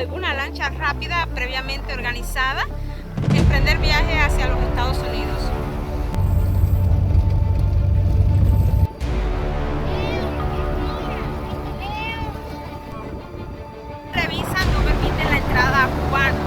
alguna lancha rápida previamente organizada, emprender viaje hacia los Estados Unidos. Revisa, no permite la entrada a cubanos.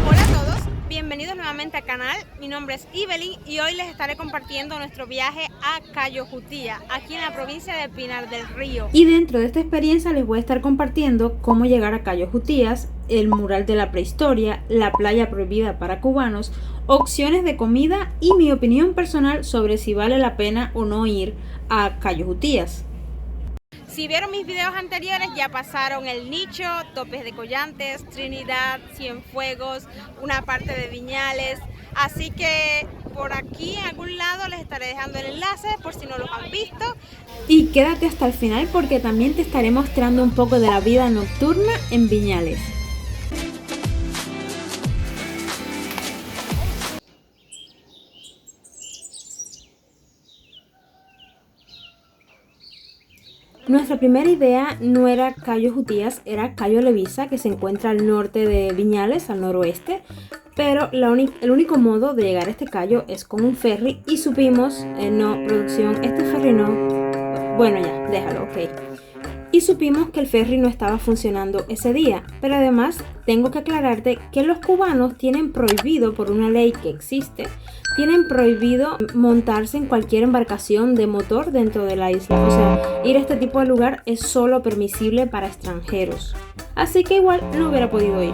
Hola a todos, bienvenidos nuevamente al canal. Mi nombre es Evelyn y hoy les estaré compartiendo nuestro viaje a Cayo Jutía, aquí en la provincia de Pinar del Río. Y dentro de esta experiencia les voy a estar compartiendo cómo llegar a Cayo Jutías, el mural de la prehistoria, la playa prohibida para cubanos, opciones de comida y mi opinión personal sobre si vale la pena o no ir a Cayo Jutías. Si vieron mis videos anteriores ya pasaron El Nicho, Topes de Collantes, Trinidad, Cienfuegos, una parte de Viñales, así que por aquí en algún lado les estaré dejando el enlace por si no los han visto. Y quédate hasta el final porque también te estaré mostrando un poco de la vida nocturna en Viñales. Nuestra primera idea no era Cayo Jutías, era Cayo Levisa, que se encuentra al norte de Viñales, al noroeste. Pero el único modo de llegar a este callo es con un ferry y supimos, no, producción, este ferry no, bueno ya, déjalo, ok. Y supimos que el ferry no estaba funcionando ese día, pero además tengo que aclararte que los cubanos tienen prohibido, por una ley que existe, tienen prohibido montarse en cualquier embarcación de motor dentro de la isla. O sea, ir a este tipo de lugar es solo permisible para extranjeros. Así que igual no hubiera podido ir.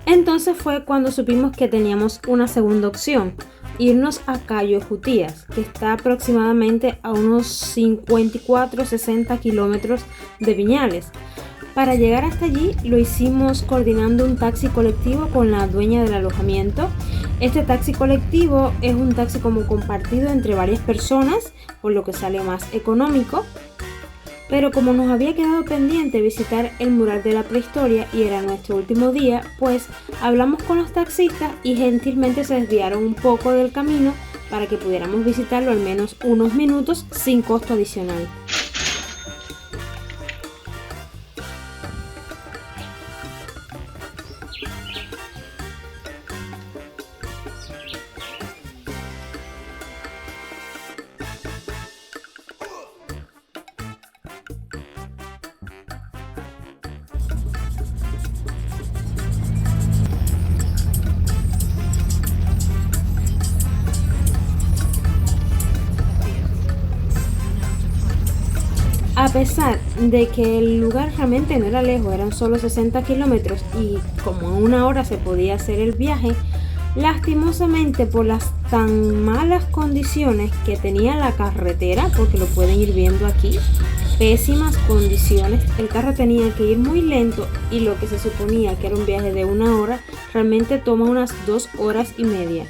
Entonces fue cuando supimos que teníamos una segunda opción, irnos a Cayo Jutías, que está aproximadamente a unos 54-60 kilómetros de Viñales. Para llegar hasta allí lo hicimos coordinando un taxi colectivo con la dueña del alojamiento. Este taxi colectivo es un taxi como compartido entre varias personas, por lo que sale más económico. Pero como nos había quedado pendiente visitar el mural de la prehistoria y era nuestro último día, pues hablamos con los taxistas y gentilmente se desviaron un poco del camino para que pudiéramos visitarlo al menos unos minutos sin costo adicional. A pesar de que el lugar realmente no era lejos, eran solo 60 kilómetros y como en una hora se podía hacer el viaje, lastimosamente por las tan malas condiciones que tenía la carretera, porque lo pueden ir viendo aquí, pésimas condiciones, el carro tenía que ir muy lento y lo que se suponía que era un viaje de una hora, realmente toma unas 2 horas y media.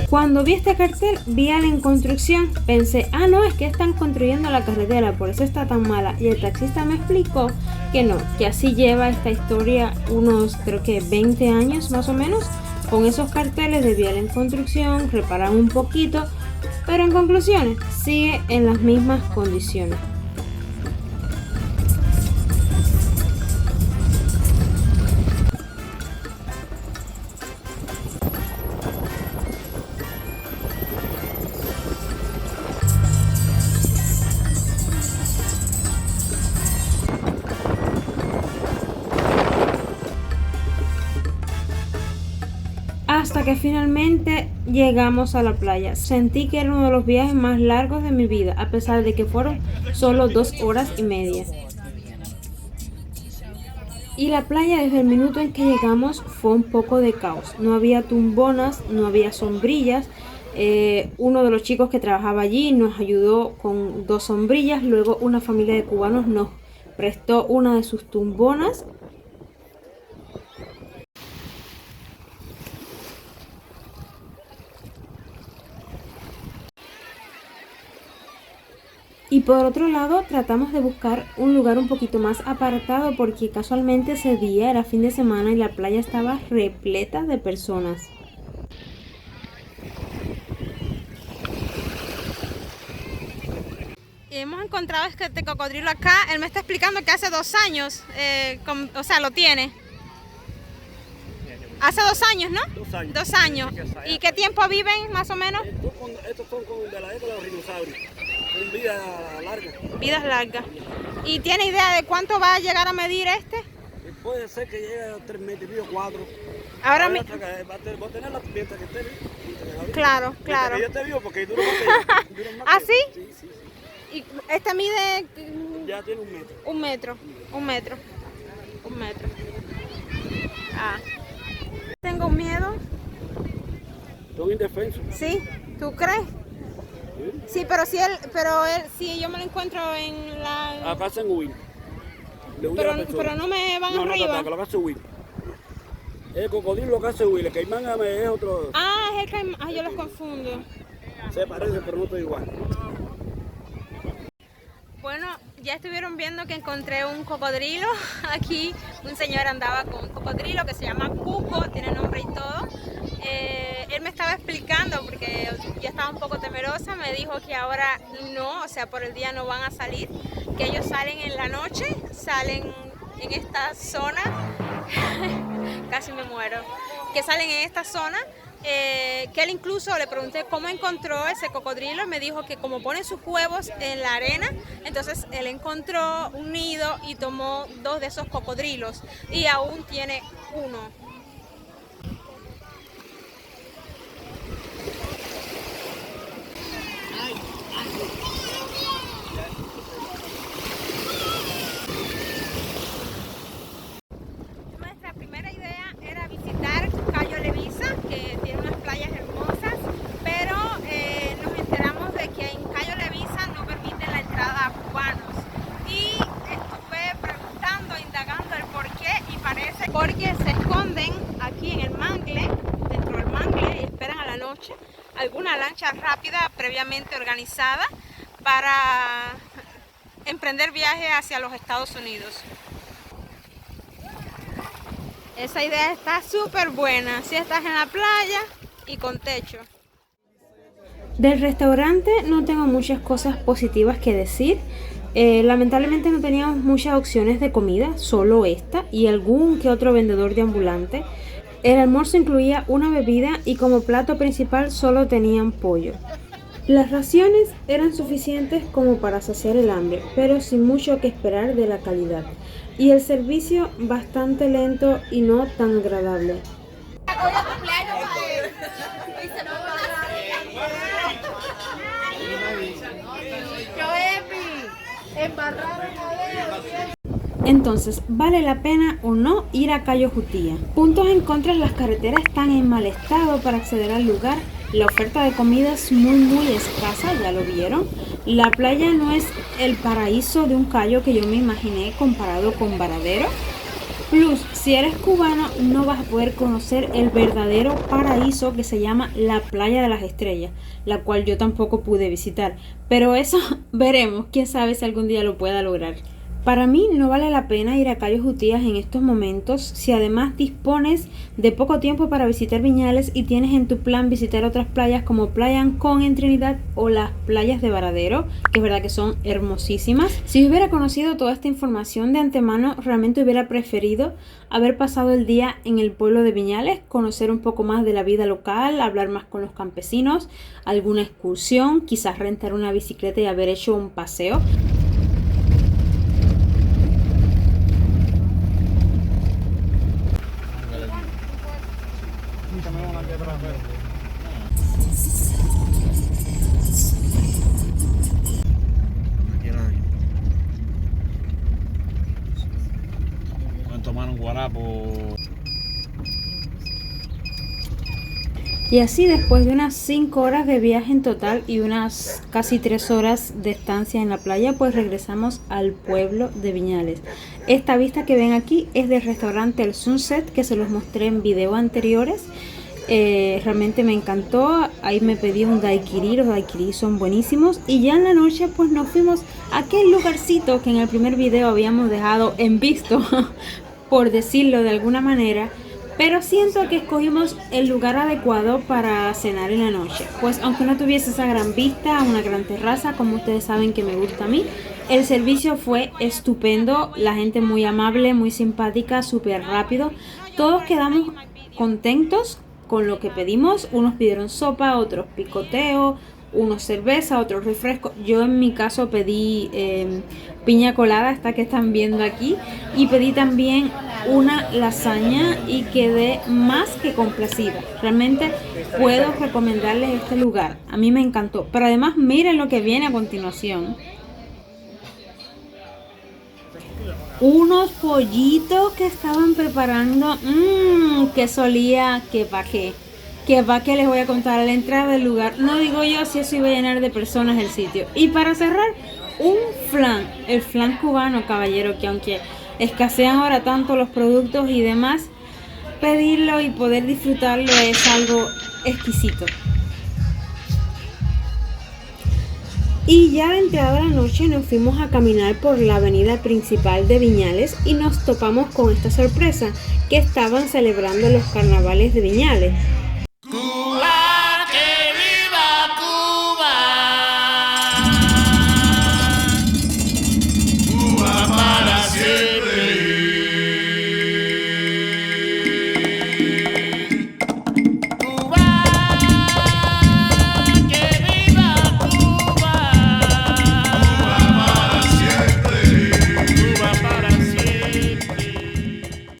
Cuando vi este cartel, vial en construcción, pensé, no, es que están construyendo la carretera, por eso está tan mala. Y el taxista me explicó que no, que así lleva esta historia unos, creo que 20 años más o menos, con esos carteles de vial en construcción, reparan un poquito, pero en conclusión, sigue en las mismas condiciones. Hasta que finalmente llegamos a la playa. Sentí que era uno de los viajes más largos de mi vida, a pesar de que fueron solo 2 horas y media. Y la playa desde el minuto en que llegamos fue un poco de caos. No había tumbonas, no había sombrillas. Uno de los chicos que trabajaba allí nos ayudó con 2 sombrillas. Luego una familia de cubanos nos prestó una de sus tumbonas. Y por otro lado tratamos de buscar un lugar un poquito más apartado porque casualmente ese día era fin de semana y la playa estaba repleta de personas. hemos encontrado este cocodrilo acá. Él me está explicando que hace 2 años, o sea, lo tiene. Hace 2 años, ¿no? 2 años. 2 años. ¿Y qué tiempo viven, más o menos? Estos son de la época de los dinosaurios. Son vidas largas. Vidas largas. ¿Y tiene idea de cuánto va a llegar a medir este? Puede ser que llegue a 3 metros y medio, 4. Ahora va a tener la mientras que esté vivo. Claro, claro. Ya esté vivo porque dura más que yo. ¿Ah, sí? Sí, sí. ¿Y este mide? Ya tiene 1 metro. 1 metro. 1 metro. 1 metro. Ah. Tengo miedo. Son indefensos. ¿Sí? ¿Tú crees? Sí, pero si yo me lo encuentro en la... Acá hacen huir. Pero no me van no, arriba. No, lo que hace huir. El cocodrilo lo que hace huir, el caimán es otro. Ah, es el caimán. Ah, yo los confundo. Se parece, pero no está igual. Bueno, ya estuvieron viendo que encontré un cocodrilo. Aquí un señor andaba con un cocodrilo que se llama Cuco, tiene nombre y todo. Él me estaba explicando, porque yo estaba un poco temerosa, me dijo que ahora no, o sea, por el día no van a salir, que ellos salen en la noche, salen en esta zona, casi me muero, que salen en esta zona. Que él incluso le pregunté cómo encontró ese cocodrilo y me dijo que como pone sus huevos en la arena, entonces él encontró un nido y tomó 2 de esos cocodrilos y aún tiene 1. Nuestra primera idea era visitar Cayo Levisa, que tiene unas playas hermosas, pero nos enteramos de que en Cayo Levisa no permiten la entrada a cubanos. Y estuve preguntando, indagando el por qué, y parece porque se esconden aquí en el mangle, dentro del mangle, y esperan a la noche alguna lancha rápida previamente organizada para emprender viaje hacia los Estados Unidos. Esa idea está súper buena, si estás en la playa y con techo. Del restaurante no tengo muchas cosas positivas que decir. Lamentablemente no teníamos muchas opciones de comida, solo esta y algún que otro vendedor de ambulante. El almuerzo incluía una bebida y como plato principal solo tenían pollo. Las raciones eran suficientes como para saciar el hambre, pero sin mucho que esperar de la calidad. Y el servicio bastante lento y no tan agradable. Entonces, ¿vale la pena o no ir a Cayo Jutía? Puntos en contra: las carreteras están en mal estado para acceder al lugar. La oferta de comida es muy escasa, ya lo vieron. La playa no es el paraíso de un Cayo que yo me imaginé comparado con Varadero. Plus, si eres cubano no vas a poder conocer el verdadero paraíso que se llama la Playa de las Estrellas, la cual yo tampoco pude visitar. Pero eso veremos, quién sabe si algún día lo pueda lograr. Para mí no vale la pena ir a Cayo Jutía en estos momentos si además dispones de poco tiempo para visitar Viñales y tienes en tu plan visitar otras playas como Playa Ancón en Trinidad o las playas de Varadero, que es verdad que son hermosísimas. Si hubiera conocido toda esta información de antemano, realmente hubiera preferido haber pasado el día en el pueblo de Viñales, conocer un poco más de la vida local, hablar más con los campesinos, alguna excursión, quizás rentar una bicicleta y haber hecho un paseo. Tomar un guarapo. Y así, después de unas 5 horas de viaje en total y unas casi 3 horas de estancia en la playa, pues regresamos al pueblo de Viñales. Esta vista que ven aquí es del restaurante El Sunset, que se los mostré en videos anteriores. Realmente me encantó. Ahí me pedí un daiquiri, los daiquiris son buenísimos. Y ya en la noche pues nos fuimos a aquel lugarcito que en el primer video habíamos dejado en visto por decirlo de alguna manera, pero siento que escogimos el lugar adecuado para cenar en la noche, pues aunque no tuviese esa gran vista, una gran terraza, como ustedes saben que me gusta a mí, el servicio fue estupendo, la gente muy amable, muy simpática, súper rápido, todos quedamos contentos con lo que pedimos. Unos pidieron sopa, otros picoteo, unos cerveza, otros refresco. Yo en mi caso pedí piña colada, esta que están viendo aquí, y pedí también una lasaña y quedé más que complacida. Realmente puedo recomendarles este lugar, a mí me encantó. Pero además miren lo que viene a continuación. Unos pollitos que estaban preparando, que solía, que pa' qué les voy a contar a la entrada del lugar. No digo yo si eso iba a llenar de personas el sitio. Y para cerrar, un flan, el flan cubano, caballero, que aunque escasean ahora tanto los productos y demás, pedirlo y poder disfrutarlo es algo exquisito. Y ya de entrada de la noche nos fuimos a caminar por la avenida principal de Viñales y nos topamos con esta sorpresa, que estaban celebrando los carnavales de Viñales.